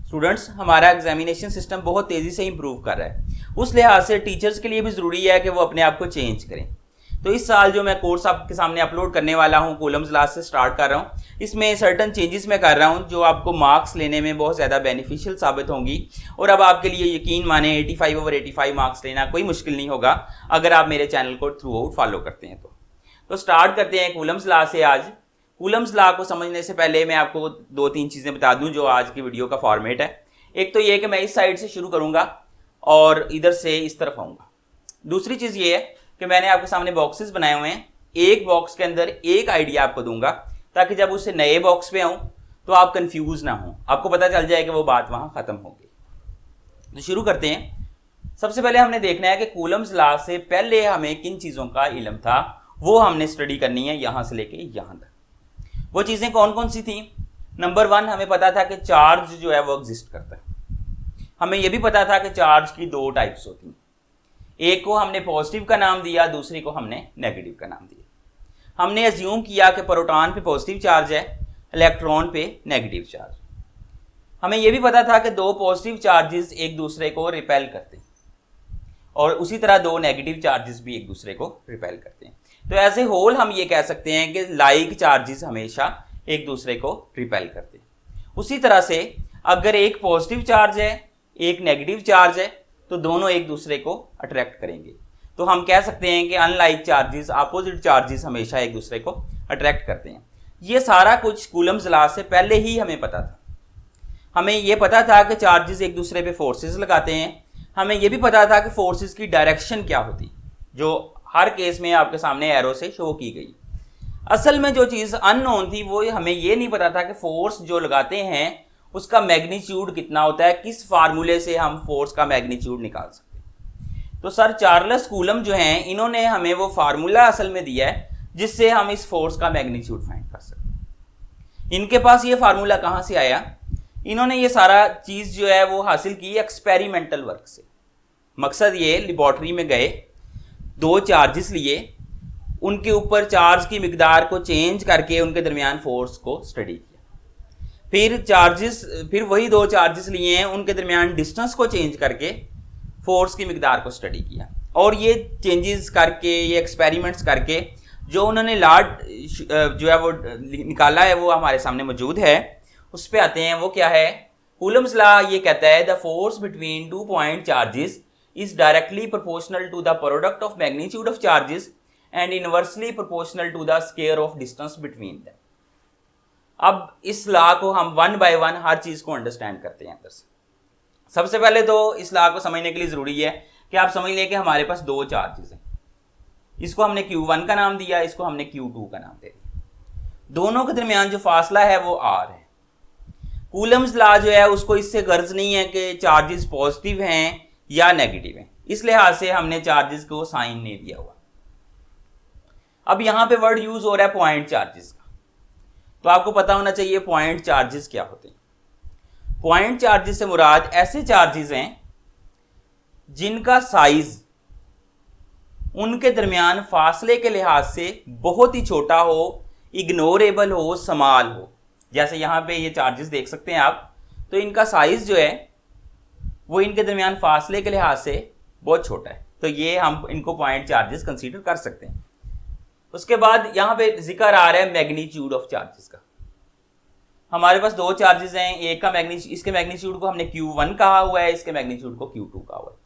Students, हमारा examination system बहुत तेज़ी से इंप्रूव कर रहा है। उस लिहाज से टीचर्स के लिए भी ज़रूरी है कि वो अपने आप को चेंज करें। तो इस साल जो मैं कोर्स आपके सामने अपलोड करने वाला हूँ, कूलम्स लॉ से स्टार्ट कर रहा हूँ। इसमें सर्टन चेंजेस मैं कर रहा हूँ जो आपको मार्क्स लेने में बहुत ज़्यादा बेनिफिशियल साबित होंगी। और अब आपके लिए यकीन माने 85/85 मार्क्स लेना कोई मुश्किल नहीं होगा अगर आप मेरे चैनल को थ्रू आउट फॉलो करते हैं। तो स्टार्ट करते हैं कूलम्स लॉ से। आज कूलम्स लॉ को समझने से पहले मैं आपको 2-3 चीज़ें बता दूं जो आज की वीडियो का फॉर्मेट है। एक तो ये कि मैं इस साइड से शुरू करूंगा और इधर से इस तरफ आऊंगा। दूसरी चीज़ ये है कि मैंने आपके सामने बॉक्सेस बनाए हुए हैं। एक बॉक्स के अंदर एक आइडिया आपको दूंगा ताकि जब उससे नए बॉक्स पे आऊँ तो आप कन्फ्यूज ना हो, आपको पता चल जाए कि वो बात वहाँ ख़त्म हो गई। तो शुरू करते हैं। सबसे पहले हमने देखना है कि कूलम्स लॉ से पहले हमें किन चीज़ों का इल्म था, वो हमने स्टडी करनी है यहाँ से लेके यहाँ तक। वो चीज़ें कौन कौन सी थी? नंबर 1, हमें पता था कि चार्ज जो है वो एग्जिस्ट करता है। हमें यह भी पता था कि चार्ज की 2 टाइप्स होती हैं। एक को हमने पॉजिटिव का नाम दिया, दूसरी को हमने नेगेटिव का नाम दिया। हमने अज्यूम किया कि प्रोटॉन पे पॉजिटिव चार्ज है, इलेक्ट्रॉन पे नेगेटिव चार्ज। हमें यह भी पता था कि 2 पॉजिटिव चार्जेस एक दूसरे को रिपेल करते हैं और उसी तरह 2 नेगेटिव चार्जेस भी एक दूसरे को रिपेल करते हैं। तो एज ए होल हम ये कह सकते हैं कि लाइक चार्जेस हमेशा एक दूसरे को रिपेल करते हैं। उसी तरह से अगर एक पॉजिटिव चार्ज है, एक नेगेटिव चार्ज है, तो दोनों एक दूसरे को अट्रैक्ट करेंगे। तो हम कह सकते हैं कि अनलाइक चार्जेस, अपोजिट चार्जेस हमेशा एक दूसरे को अट्रैक्ट करते हैं। ये सारा कुछ कूलम्स लॉ से पहले ही हमें पता था। हमें ये पता था कि चार्जेस एक दूसरे पे फोर्सेस लगाते हैं। हमें यह भी पता था कि फोर्सेस की डायरेक्शन क्या होती, जो हर केस में आपके सामने एरो से शो की गई। असल में जो चीज़ अननोन थी वो हमें ये नहीं पता था कि फोर्स जो लगाते हैं उसका मैग्नीट्यूड कितना होता है, किस फार्मूले से हम फोर्स का मैग्नीट्यूड निकाल सकते हैं। तो सर चार्ल्स कूलम जो हैं, इन्होंने हमें वो फार्मूला असल में दिया है जिससे हम इस फोर्स का मैग्नीट्यूड फाइंड कर सकते हैं। इनके पास ये फार्मूला कहाँ से आया? इन्होंने ये सारा चीज़ जो है वो हासिल की एक्सपेरिमेंटल वर्क से। मकसद ये, लेबॉर्ट्री में गए, 2 चार्जेस लिए, उनके ऊपर चार्ज की मिकदार को चेंज करके उनके दरमियान फोर्स को स्टडी किया। फिर वही 2 चार्जेस लिए हैं, उनके दरमियान डिस्टेंस को चेंज करके फोर्स की मिकदार को स्टडी किया। और ये चेंजेस करके, ये एक्सपेरिमेंट्स करके जो उन्होंने लॉ जो है वो निकाला है वो हमारे सामने मौजूद है। उस पर आते हैं। वो क्या है? कूलम्स लॉ ये कहता है the force between 2 point charges is directly proportional to the product of magnitude of charges and inversely proportional to the square of distance between them। अब इस लॉ को हम 1 by 1 हर चीज को अंडरस्टैंड करते हैं अंदर से। सबसे पहले तो इस लॉ को समझने के लिए जरूरी है कि आप समझ लें कि हमारे पास 2 चार्जेस हैं। इसको हमने Q1 का नाम दिया, इसको हमने Q2 का नाम दे दिया। दोनों के दरमियान जो फासला है वो R है। कूलम्स लॉ जो है उसको इससे गर्ज नहीं है कि चार्जेस पॉजिटिव हैं या नेगेटिव है, इस लिहाज से हमने चार्जेस को साइन नहीं दिया हुआ। अब यहां पे वर्ड यूज हो रहा है पॉइंट चार्जेस का, तो आपको पता होना चाहिए पॉइंट चार्जेस क्या होते हैं। पॉइंट चार्जेस से मुराद ऐसे चार्जेस हैं जिनका साइज उनके दरमियान फासले के लिहाज से बहुत ही छोटा हो, इग्नोरेबल हो, स्मॉल हो। जैसे यहां पे ये चार्जेस देख सकते हैं आप, तो इनका साइज जो है वो इनके दरमियान फासले के लिहाज से बहुत छोटा है, तो ये हम इनको पॉइंट चार्जेस कंसीडर कर सकते हैं। उसके बाद यहाँ पे जिक्र आ रहा है मैग्नीट्यूड ऑफ चार्जेस का। हमारे पास 2 चार्जेस हैं, एक का इसके मैग्नीट्यूड को हमने Q1 कहा हुआ है, इसके मैग्नीट्यूड को Q2 कहा हुआ है।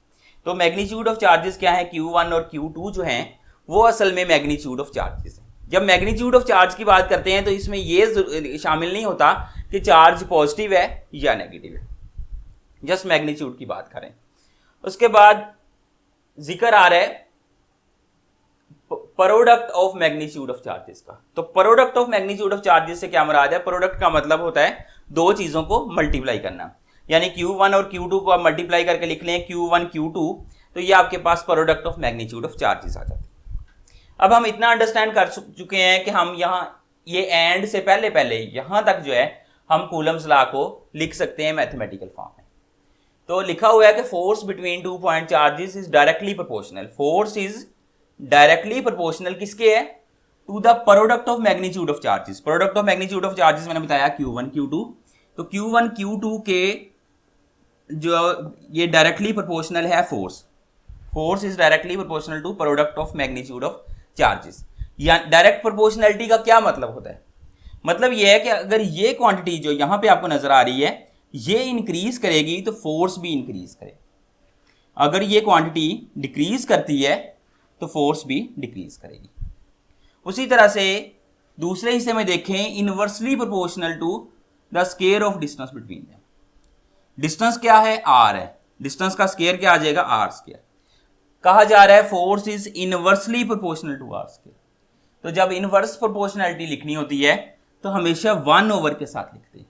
तो मैग्नीट्यूड ऑफ चार्जेस क्या है? Q1 और Q2 जो हैं वो असल में मैग्नीट्यूड ऑफ चार्जेस हैं। जब मैग्नीट्यूड ऑफ चार्ज की बात करते हैं तो इसमें ये शामिल नहीं होता कि चार्ज पॉजिटिव है या नेगेटिव है, जस्ट मैग्नीट्यूड की बात करें। उसके बाद जिक्र आ रहा है product of magnitude of charges का। तो product of magnitude of charges से क्या मुराद है? प्रोडक्ट का मतलब होता है 2 चीजों को मल्टीप्लाई करना, यानी Q1 और Q2 को आप मल्टीप्लाई करके लिख लें Q1 Q2, तो ये आपके पास product of magnitude of charges आ जाते हैं। अब हम इतना अंडरस्टैंड कर चुके हैं कि हम यहाँ ये एंड से पहले यहां तक जो है हम कूलम्स लॉ को लिख सकते हैं मैथमेटिकल फॉर्म में। तो लिखा हुआ है कि force between 2 point charges is directly proportional. Force is directly proportional किसके है? To the product of magnitude of charges. Product of magnitude of charges मैंने बताया Q1 Q2, तो Q1 Q2 के जो ये डायरेक्टली प्रोपोर्शनल है force is directly proportional to product of magnitude of charges. या डायरेक्ट प्रोपोर्शनलिटी का क्या मतलब होता है? मतलब ये है कि अगर ये क्वांटिटी जो यहाँ पे आपको नजर आ रही है ये इंक्रीज करेगी तो फोर्स भी इंक्रीज करे, अगर ये क्वांटिटी डिक्रीज करती है तो फोर्स भी डिक्रीज करेगी। उसी तरह से दूसरे हिस्से में देखें, inversely proportional to the square of distance between them. Distance क्या है? आर है, डिस्टेंस का स्क्वायर क्या आ जाएगा? R square. कहा जा रहा है force is inversely proportional to r square. तो जब इनवर्स प्रोपोर्शनलिटी लिखनी होती है तो हमेशा 1/, के साथ लिखते हैं।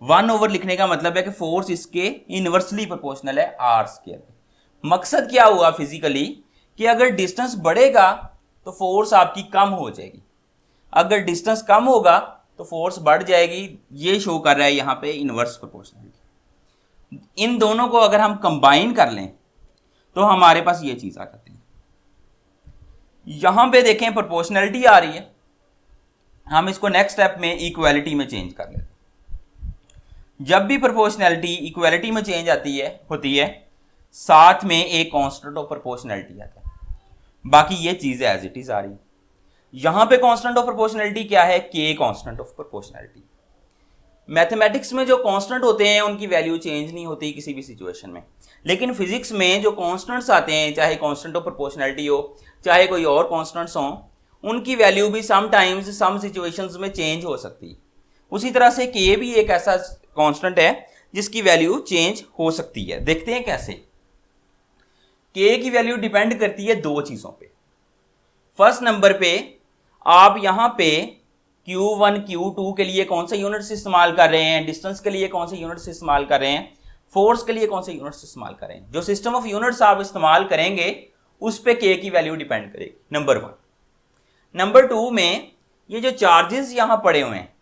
1/, लिखने का मतलब है कि फोर्स इसके इनवर्सली प्रोपोर्शनल है आर स्क्वायर। मकसद क्या हुआ फिजिकली कि अगर डिस्टेंस बढ़ेगा तो फोर्स आपकी कम हो जाएगी, अगर डिस्टेंस कम होगा तो फोर्स बढ़ जाएगी। ये शो कर रहा है यहाँ पे इनवर्स प्रोपोर्शनलिटी। इन दोनों को अगर हम कंबाइन कर लें तो हमारे पास ये चीज आ जाती है। यहां पे देखें प्रोपोर्शनलिटी आ रही है, हम इसको नेक्स्ट स्टेप में इक्वालिटी में चेंज कर लेते हैं। जब भी प्रोपोर्शनलिटी इक्वालिटी में चेंज होती है साथ में एक कांस्टेंट ऑफ प्रोपोर्शनलिटी आता है, बाकी ये चीज एज इट इज आ रही है। यहां पे कांस्टेंट ऑफ प्रोपोर्शनलिटी क्या है? के कांस्टेंट ऑफ प्रोपोर्शनलिटी। मैथमेटिक्स में जो कांस्टेंट होते हैं उनकी वैल्यू चेंज नहीं होती किसी भी सिचुएशन में, लेकिन फिजिक्स में जो कांस्टेंट्स आते हैं, चाहे कांस्टेंट ऑफ प्रोपोर्शनलिटी हो चाहे कोई और कांस्टेंट्स हो, उनकी वैल्यू भी समटाइम्स सम सिचुएशंस में चेंज हो सकती है। उसी तरह से के भी एक ऐसा कांस्टेंट है जिसकी वैल्यू चेंज हो सकती है। देखते हैं कैसे। के की वैल्यू डिपेंड करती है दो चीजों पे। फर्स्ट नंबर पे आप यहां पे Q1 Q2 के लिए कौन से यूनिट्स इस्तेमाल कर रहे हैं, डिस्टेंस के लिए कौन से यूनिट्स इस्तेमाल कर रहे हैं, फोर्स के लिए कौन से यूनिट्स इस्तेमाल कर रहे हैं। जो सिस्टम ऑफ यूनिट्स आप इस्तेमाल करेंगे उस पे के की वैल्यू डिपेंड करेगी, नंबर 1। नंबर 2 में ये जो चार्जेस यहां पड़े हुए हैं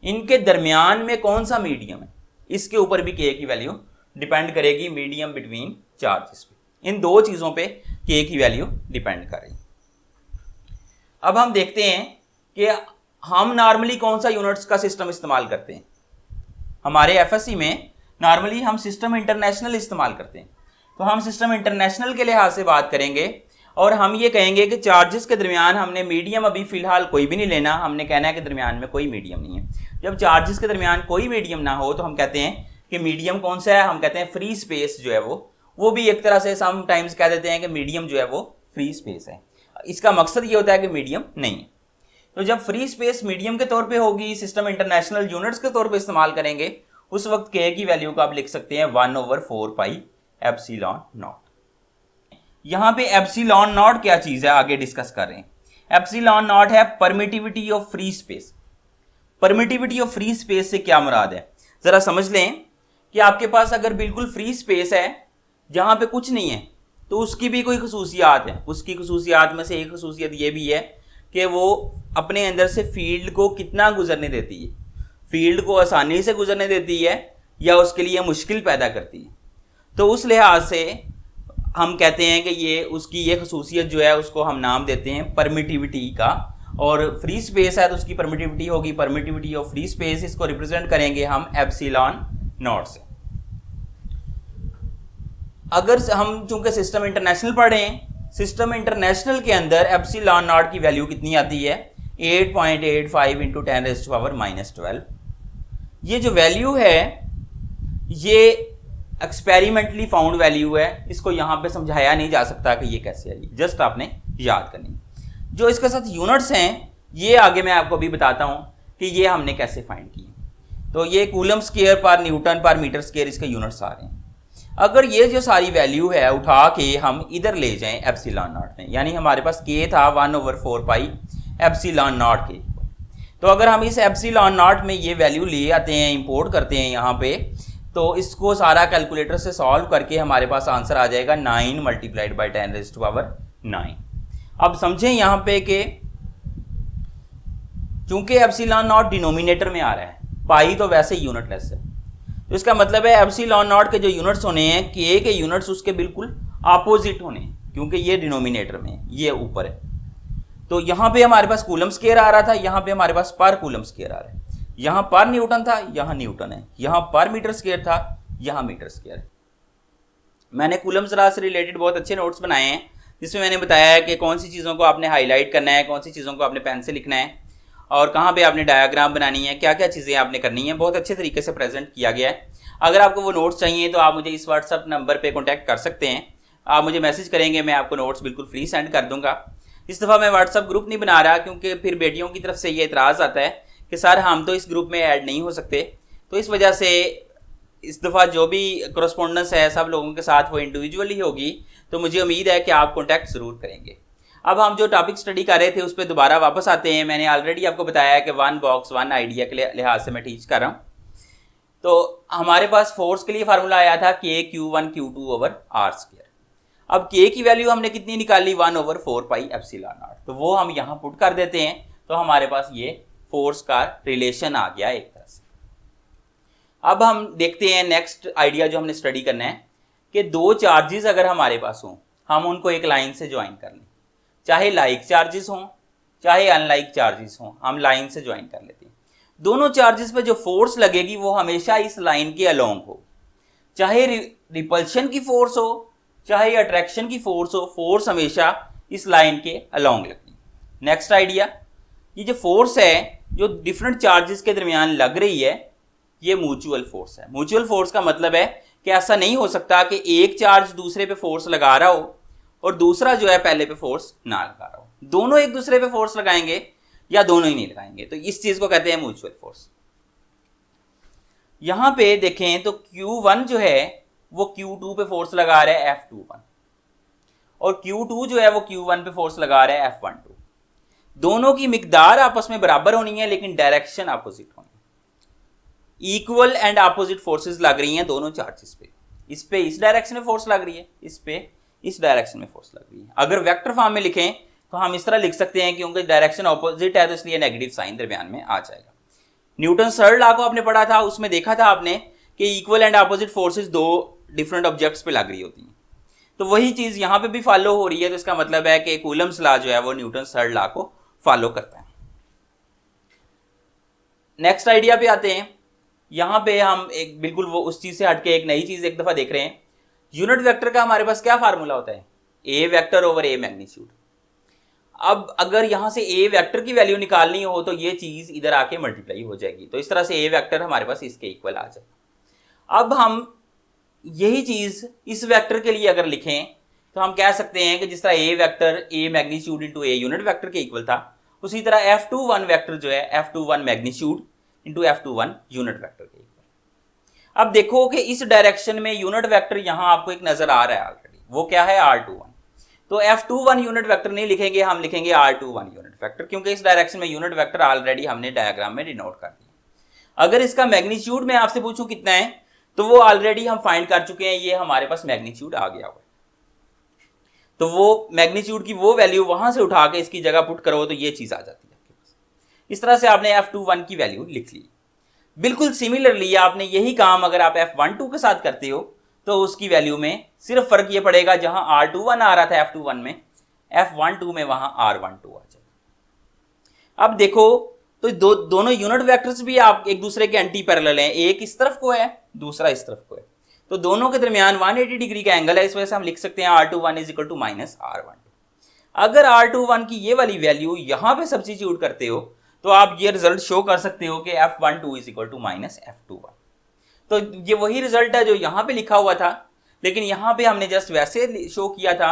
इनके दरमियान में कौन सा मीडियम है, इसके ऊपर भी के की वैल्यू डिपेंड करेगी, मीडियम बिटवीन चार्जेस पे। इन दो चीजों पे के की वैल्यू डिपेंड कर रही। अब हम देखते हैं कि हम नॉर्मली कौन सा यूनिट्स का सिस्टम इस्तेमाल करते हैं। हमारे एफएससी में नॉर्मली हम सिस्टम इंटरनेशनल इस्तेमाल करते हैं, तो हम सिस्टम इंटरनेशनल के लिहाज से बात करेंगे और हम ये कहेंगे कि चार्जेस के दरमियान हमने मीडियम अभी फिलहाल कोई भी नहीं लेना, हमने कहना है कि दरमियान में कोई मीडियम नहीं है। जब चार्जेस के दरमियान कोई मीडियम ना हो तो हम कहते हैं कि मीडियम कौन सा है, हम कहते हैं फ्री स्पेस जो है वो भी एक तरह से सम टाइम्स कह देते हैं कि मीडियम जो है वो फ्री स्पेस है। इसका मकसद ये होता है कि मीडियम नहीं है। तो जब फ्री स्पेस मीडियम के तौर पे होगी, सिस्टम इंटरनेशनल यूनिट्स के तौर पे इस्तेमाल करेंगे, उस वक्त के की वैल्यू को आप लिख सकते हैं 1/4 पाई एप्सिलॉन नॉट। यहां पे एप्सिलॉन नॉट क्या चीज है आगे डिस्कस कर रहे हैं। एप्सिलॉन नॉट है permittivity of free space. Permittivity of free space से क्या मुराद है, जरा समझ लें कि आपके पास अगर बिल्कुल फ्री स्पेस है जहां पे कुछ नहीं है तो उसकी भी कोई खसूसियात है। उसकी खसूसियात में से एक खसूसियत ये भी है कि वो अपने अंदर से फील्ड को कितना गुजरने देती है, फील्ड को आसानी से गुजरने देती है या उसके लिए मुश्किल पैदा करती है। तो उस लिहाज से हम कहते हैं कि ये उसकी ये खसूसियत जो है उसको हम नाम देते हैं परमिटिविटी का। और फ्री स्पेस है तो उसकी परमिटिविटी होगी परमिटिविटी ऑफ फ्री स्पेस, इसको रिप्रेजेंट करेंगे हम एप्सिलॉन नॉट से। अगर हम चूंकि सिस्टम इंटरनेशनल पढ़ रहे हैं, सिस्टम इंटरनेशनल के अंदर एप्सिलॉन नॉट की वैल्यू कितनी आती है 8.85 इंटू 10⁻⁻12। ये जो वैल्यू है ये एक्सपेरिमेंटली फाउंड वैल्यू है, इसको यहां पे समझाया नहीं जा सकता कि ये कैसे आई, जस्ट आपने याद करनी। जो इसके साथ यूनिट्स हैं ये आगे मैं आपको अभी बताता हूं कि ये हमने कैसे फाइंड किए। तो ये कूलम स्क्वायर पर न्यूटन पर मीटर स्क्वायर इसके यूनिट्स आ रहे हैं। अगर ये जो सारी वैल्यू है उठा के हम इधर ले जाएं एप्सिलॉन नॉट में, यानी हमारे पास के था 1/4 पाई एप्सिलॉन नॉट के, तो अगर हम इस एप्सिलॉन नॉट में ये वैल्यू ले आते हैं, इंपोर्ट करते हैं यहाँ पे, तो इसको सारा कैलकुलेटर से सॉल्व करके हमारे पास आंसर आ जाएगा 9 × 10⁻⁹। अब समझें यहाँ पे कि चूंकि एप्सिलॉन नॉट डिनोमिनेटर में आ रहा है, पाई तो वैसे ही यूनिटलेस है, तो इसका मतलब है एप्सिलॉन नॉट के जो यूनिट्स होने हैं के के यूनिट्स उसके बिल्कुल अपोजिट होने हैं, क्योंकि ये डिनोमिनेटर में है, ये ऊपर है। तो यहाँ पे हमारे पास कूलम स्क्वायर आ रहा था, यहाँ पे हमारे पास पर कूलम स्क्वायर आ रहा है। यहाँ पर न्यूटन था, यहाँ न्यूटन है, यहाँ पर मीटर स्क्वायर था, यहाँ मीटर स्क्वायर। मैंने कूलम्स लॉ से रिलेटेड बहुत अच्छे नोट्स बनाए हैं जिसमें मैंने बताया है कि कौन सी चीज़ों को आपने हाईलाइट करना है, कौन सी चीज़ों को आपने पेन से लिखना है और कहाँ पे आपने डायग्राम बनानी है, क्या क्या चीज़ें आपने करनी है, बहुत अच्छे तरीके से प्रेजेंट किया गया है। अगर आपको वो नोट्स चाहिए तो आप मुझे इस व्हाट्सअप नंबर पे कांटेक्ट कर सकते हैं। आप मुझे मैसेज करेंगे, मैं आपको नोट्स बिल्कुल फ्री सेंड कर दूंगा। इस दफ़ा मैं व्हाट्सअप ग्रुप नहीं बना रहा क्योंकि फिर बेटियों की तरफ से ये इतराज़ आता है कि सर हम तो इस ग्रुप में ऐड नहीं हो सकते, तो इस वजह से इस दफ़ा जो भी करस्पॉन्डेंस है सब लोगों के साथ वो इंडिविजुअली होगी। तो मुझे उम्मीद है कि आप कॉन्टैक्ट ज़रूर करेंगे। अब हम जो टॉपिक स्टडी कर रहे थे उस पर दोबारा वापस आते हैं। मैंने ऑलरेडी आपको बताया है कि 1 बॉक्स 1 आइडिया के लिहाज से मैं टीच कर रहा हूँ। तो हमारे पास फोर्स के लिए फार्मूला आया था K(Q1Q2/r²। अब K की वैल्यू हमने कितनी निकाली 1/4πε0, तो वो हम यहाँ पुट कर देते हैं। तो हमारे पास ये फोर्स का रिलेशन आ गया एक तरह से। अब हम देखते हैं नेक्स्ट आइडिया जो हमने स्टडी करना है कि दो चार्जेस अगर हमारे पास हों, हम उनको एक लाइन से ज्वाइन कर लें, चाहे लाइक चार्जेस हों चाहे अनलाइक चार्जेस हों, हम लाइन से ज्वाइन कर लेते हैं। दोनों चार्जेस पे जो फोर्स लगेगी वो हमेशा इस लाइन के अलोंग हो, चाहे रिपल्शन की फोर्स हो चाहे अट्रैक्शन की फोर्स हो, फोर्स हमेशा इस लाइन के अलोंग लगती है। नेक्स्ट आइडिया, ये जो फोर्स है जो डिफरेंट चार्जेस के दरमियान लग रही है ये म्यूचुअल फोर्स है। म्यूचुअल फोर्स का मतलब है कि ऐसा नहीं हो सकता कि एक चार्ज दूसरे पे फोर्स लगा रहा हो और दूसरा जो है पहले पे फोर्स ना लगा रहा हो। दोनों एक दूसरे पे फोर्स लगाएंगे या दोनों ही नहीं लगाएंगे, तो इस चीज को कहते हैं म्यूचुअल फोर्स। यहां पे देखें तो Q1 जो है वो Q2 पे फोर्स लगा रहा है F21 और Q2 जो है वो Q1 पे फोर्स लगा रहा है F12। दोनों की मिकदार आपस में बराबर होनी है लेकिन डायरेक्शन अपोजिट होनी है। इक्वल एंड अपोजिट फोर्सेस लग रही हैं दोनों चार्जेस पे। इस पे इस डायरेक्शन में फोर्स लग रही है, इस पे इस डायरेक्शन में फोर्स लग रही है। अगर वेक्टर फॉर्म में लिखें तो हम इस तरह लिख सकते हैं क्योंकि डायरेक्शन अपोजिट है तो इसलिए नेगेटिव साइन दरमियान में आ जाएगा। न्यूटन थर्ड लॉ को आपने पढ़ा था, उसमें देखा था आपने कि इक्वल एंड अपोजिट फोर्सेस दो डिफरेंट ऑब्जेक्ट्स पे लग रही होती हैं, तो वही चीज यहां पे भी फॉलो हो रही है। तो इसका मतलब है कि कूलम्स लॉ जो है वो न्यूटन थर्ड लॉ को फॉलो करता है। नेक्स्ट आइडिया पे आते हैं। यहां पे हम एक बिल्कुल वो उस चीज से हटके एक नई चीज एक दफा देख रहे हैं। यूनिट वेक्टर का हमारे पास क्या फार्मूला होता है, ए वेक्टर ओवर ए मैग्नीट्यूड। अब अगर यहां से ए वेक्टर की वैल्यू निकालनी हो तो ये चीज इधर आके मल्टीप्लाई हो जाएगी, तो इस तरह से ए वेक्टर हमारे पास इसके इक्वल आ जाएगा। अब हम यही चीज इस वेक्टर के लिए अगर लिखें तो हम कह सकते हैं कि जिस तरह A vector A magnitude into A unit vector के इक्वल था, उसी तरह F21 वेक्टर जो है F21 magnitude into F21 unit vector के इक्वल। अब देखो कि इस डायरेक्शन में यूनिट वेक्टर यहां आपको एक नजर आ रहा है ऑलरेडी, वो क्या है R21। तो F21 यूनिट वेक्टर नहीं लिखेंगे, हम लिखेंगे R21 यूनिट वेक्टर, क्योंकि इस डायरेक्शन में यूनिट वेक्टर ऑलरेडी हमने डायग्राम में डिनोट कर दिया। अगर इसका मैग्नीट्यूड मैं आपसे पूछूं कितना है तो वो ऑलरेडी हम फाइंड कर चुके हैं, ये हमारे पास मैग्नीट्यूड आ गया हुआ है। तो वो मैग्नीट्यूड की वो वैल्यू वहां से उठा के इसकी जगह पुट करो तो ये चीज आ जाती है आपके पास। इस तरह से आपने F21 की वैल्यू लिख ली। बिल्कुल सिमिलरली आपने यही काम अगर आप F12 के साथ करते हो तो उसकी वैल्यू में सिर्फ फर्क ये पड़ेगा, जहां R21 आ रहा था F21 में, F12 में वहां R12 आ जाएगा। अब देखो तो दोनों यूनिट वेक्टर्स भी आप एक दूसरे के एंटी पैरेलल हैं, एक इस तरफ को है दूसरा इस तरफ को है, तो दोनों के दरमियान 180 डिग्री का एंगल है। इस वजह से हम लिख सकते हैं R21 is equal to minus R12। अगर R21 की ये वाली वैल्यू यहां पे सब्स्टिट्यूट करते हो तो आप ये रिजल्ट शो कर सकते हो कि F12 is equal to minus F21। तो ये वही रिजल्ट है जो यहां पे लिखा हुआ था, लेकिन यहां पे हमने जस्ट वैसे शो किया था।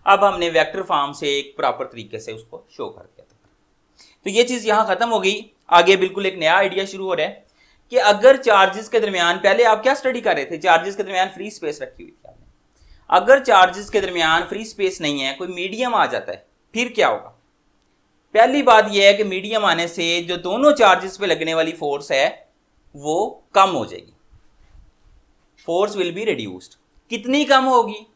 अब हमने वेक्टर फॉर्म से एक प्रॉपर तरीके से उसको शो कर दिया था। तो ये चीज यहां खत्म हो गई। आगे बिल्कुल एक नया आइडिया शुरू हो रहा है कि अगर चार्जेस के दरमियान, पहले आप क्या स्टडी कर रहे थे, चार्जेस के दरमियान फ्री स्पेस रखी हुई थी आपने। अगर चार्जेस के दरमियान फ्री स्पेस नहीं है, कोई मीडियम आ जाता है, फिर क्या होगा। पहली बात यह है कि मीडियम आने से जो दोनों चार्जेस पे लगने वाली फोर्स है वो कम हो जाएगी, फोर्स विल बी रिड्यूस्ड। कितनी कम होगी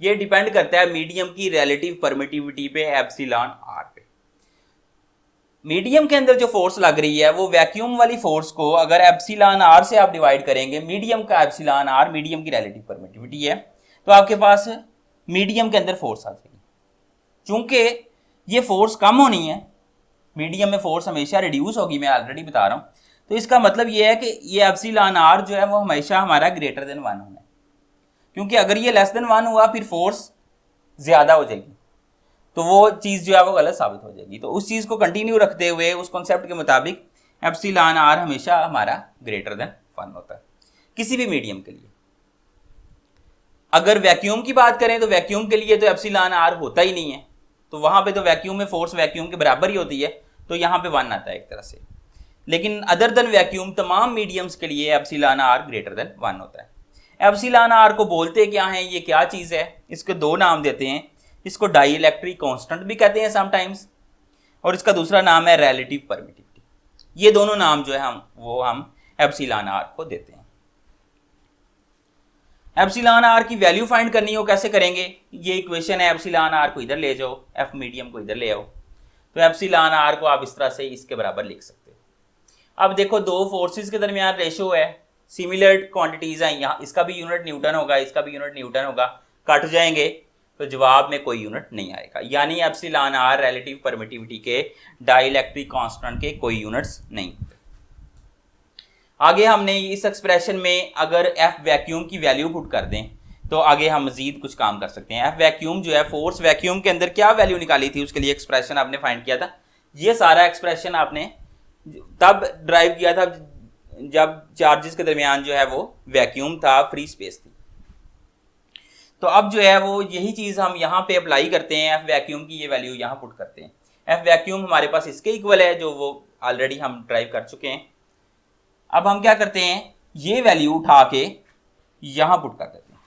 ये डिपेंड करता है मीडियम की रिलेटिव परमिटिविटी पे, एप्सिलॉन आर पे। मीडियम के अंदर जो फोर्स लग रही है वो वैक्यूम वाली फोर्स को अगर एप्सिलॉन आर से आप डिवाइड करेंगे, मीडियम का एप्सिलॉन आर मीडियम की रिलेटिव परमिटिविटी है, तो आपके पास मीडियम के अंदर फोर्स आ जाएगी। चूंकि ये फोर्स कम होनी है, मीडियम में फोर्स हमेशा रिड्यूस होगी, मैं ऑलरेडी बता रहा हूं, तो इसका मतलब ये है कि ये एप्सिलॉन आर जो है वो हमेशा हमारा ग्रेटर देन 1 होना है, क्योंकि अगर ये लेस देन 1 हुआ फिर फोर्स ज्यादा हो जाएगी, तो वो चीज जो है वो गलत साबित हो जाएगी। तो उस चीज को कंटिन्यू रखते हुए उस कॉन्सेप्ट के मुताबिक एप्सिलॉन आर हमेशा हमारा ग्रेटर देन 1 होता है किसी भी मीडियम के लिए। अगर वैक्यूम की बात करें तो वैक्यूम के लिए तो एप्सिलॉन आर होता ही नहीं है, तो वहां पे तो वैक्यूम में फोर्स वैक्यूम के बराबर ही होती है, तो यहां पे 1 आता है एक तरह से। लेकिन अदर देन वैक्यूम तमाम मीडियम्स के लिए एप्सिलॉन आर ग्रेटर देन 1 होता है। एप्सिलॉन आर को बोलते क्या है, ये क्या चीज है, इसके दो नाम देते हैं। इसको डाई इलेक्ट्रिक कांस्टेंट भी कहते हैं समटाइम्स, और इसका दूसरा नाम है रिलेटिव परमिटिविटी। ये दोनों नाम जो है हम एप्सिलॉन आर को देते हैं। एप्सिलॉन आर की वैल्यू फाइंड करनी हो कैसे करेंगे, ये इक्वेशन है, एप्सिलॉन आर को इधर ले जाओ, एफ मीडियम को इधर ले आओ, तो एप्सिलॉन आर को आप इस तरह से इसके बराबर लिख सकते हो। अब देखो दो फोर्सेस के दरमियान रेशो है, सिमिलर क्वांटिटीज हैं, यहाँ इसका भी यूनिट न्यूटन होगा, इसका भी यूनिट न्यूटन होगा, कट जाएंगे तो जवाब में कोई यूनिट नहीं आएगा, यानी एप्सिलॉन आर रिलेटिव परमिटिविटी के डाइलेक्ट्रिक कांस्टेंट के कोई यूनिट्स नहीं होते। आगे हमने इस एक्सप्रेशन में अगर एफ वैक्यूम की वैल्यू पुट कर दें तो आगे हम मजीद कुछ काम कर सकते हैं। एफ वैक्यूम जो है, फोर्स वैक्यूम के अंदर क्या वैल्यू निकाली थी, उसके लिए एक्सप्रेशन आपने फाइंड किया था। ये सारा एक्सप्रेशन आपने तब ड्राइव किया था जब चार्जेस के दरमियान जो है वो वैक्यूम था, फ्री स्पेस थी। तो अब जो है वो यही चीज हम यहाँ पे अप्लाई करते हैं, एफ वैक्यूम की ये वैल्यू यहाँ पुट करते हैं। एफ वैक्यूम हमारे पास इसके इक्वल है जो वो ऑलरेडी हम ड्राइव कर चुके हैं। अब हम क्या करते हैं, ये वैल्यू उठा के यहाँ पुट कर देते हैं,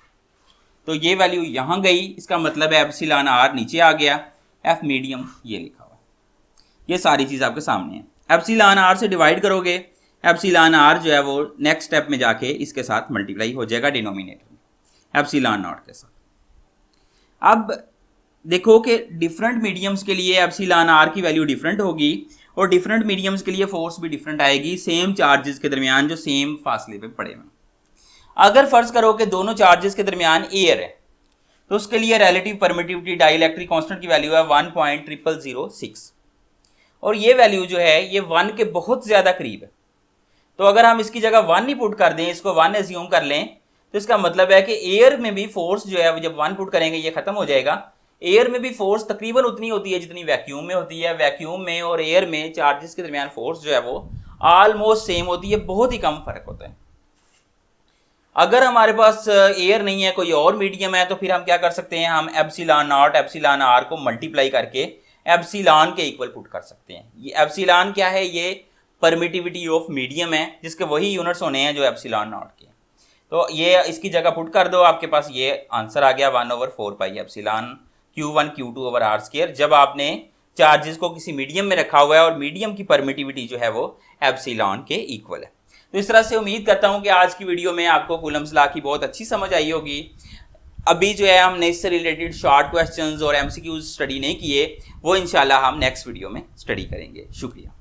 तो ये वैल्यू यहाँ गई, इसका मतलब है एप्सिलॉन आर नीचे आ गया, एफ मीडियम ये लिखा हुआ है, ये सारी चीज़ आपके सामने है। एप्सिलॉन आर से डिवाइड करोगे, एप्सिलॉन आर जो है वो नेक्स्ट स्टेप में जाके इसके साथ मल्टीप्लाई हो जाएगा डिनोमिनेटर में एप्सिलॉन नॉट के साथ। अब देखो कि डिफरेंट मीडियम्स के लिए एप्सिलॉन आर की वैल्यू डिफरेंट होगी और डिफरेंट मीडियम्स के लिए फोर्स भी डिफरेंट आएगी, सेम चार्जेस के दरमियान जो सेम फासले पे पड़े हुए। अगर फर्ज करो कि दोनों चार्जेस के दरमियान एयर है तो उसके लिए रिलेटिव परमिटिविटी डाइलेक्ट्रिक कांस्टेंट की वैल्यू है 1.0006 और ये वैल्यू जो है ये 1 के बहुत ज्यादा करीब है। तो अगर हम इसकी जगह 1 ही पुट कर दें, इसको 1 एज्यूम कर लें, तो इसका मतलब है कि एयर में भी फोर्स जो है जब 1 पुट करेंगे ये खत्म हो जाएगा। एयर में भी फोर्स तकरीबन उतनी होती है जितनी वैक्यूम में होती है। वैक्यूम में और एयर में चार्जेस के दरमियान फोर्स जो है वो ऑलमोस्ट सेम होती है, बहुत ही कम फर्क होता है। अगर हमारे पास एयर नहीं है, कोई और मीडियम है, तो फिर हम क्या कर सकते हैं, हम एप्सिलॉन नॉट एप्सिलॉन आर को मल्टीप्लाई करके एप्सिलॉन के इक्वल पुट कर सकते हैं। ये एप्सिलॉन क्या है, ये परमिटिविटी ऑफ मीडियम है जिसके वही यूनिट्स होने हैं जो एप्सिलॉन नॉट के। तो ये इसकी जगह पुट कर दो, आपके पास ये आंसर आ गया 1/4 pi epsilon Q1 Q2 over r square, जब आपने चार्जेस को किसी मीडियम में रखा हुआ है और मीडियम की परमिटिविटी जो है वो एप्सिलॉन के इक्वल है। तो इस तरह से उम्मीद करता हूं कि आज की वीडियो में आपको कूलम्स लॉ की बहुत अच्छी समझ आई होगी। अभी जो है हमने इससे रिलेटेड शॉर्ट क्वेश्चंस और MCQs स्टडी नहीं किए, वो इंशाल्लाह हम नेक्स्ट वीडियो में स्टडी करेंगे। शुक्रिया।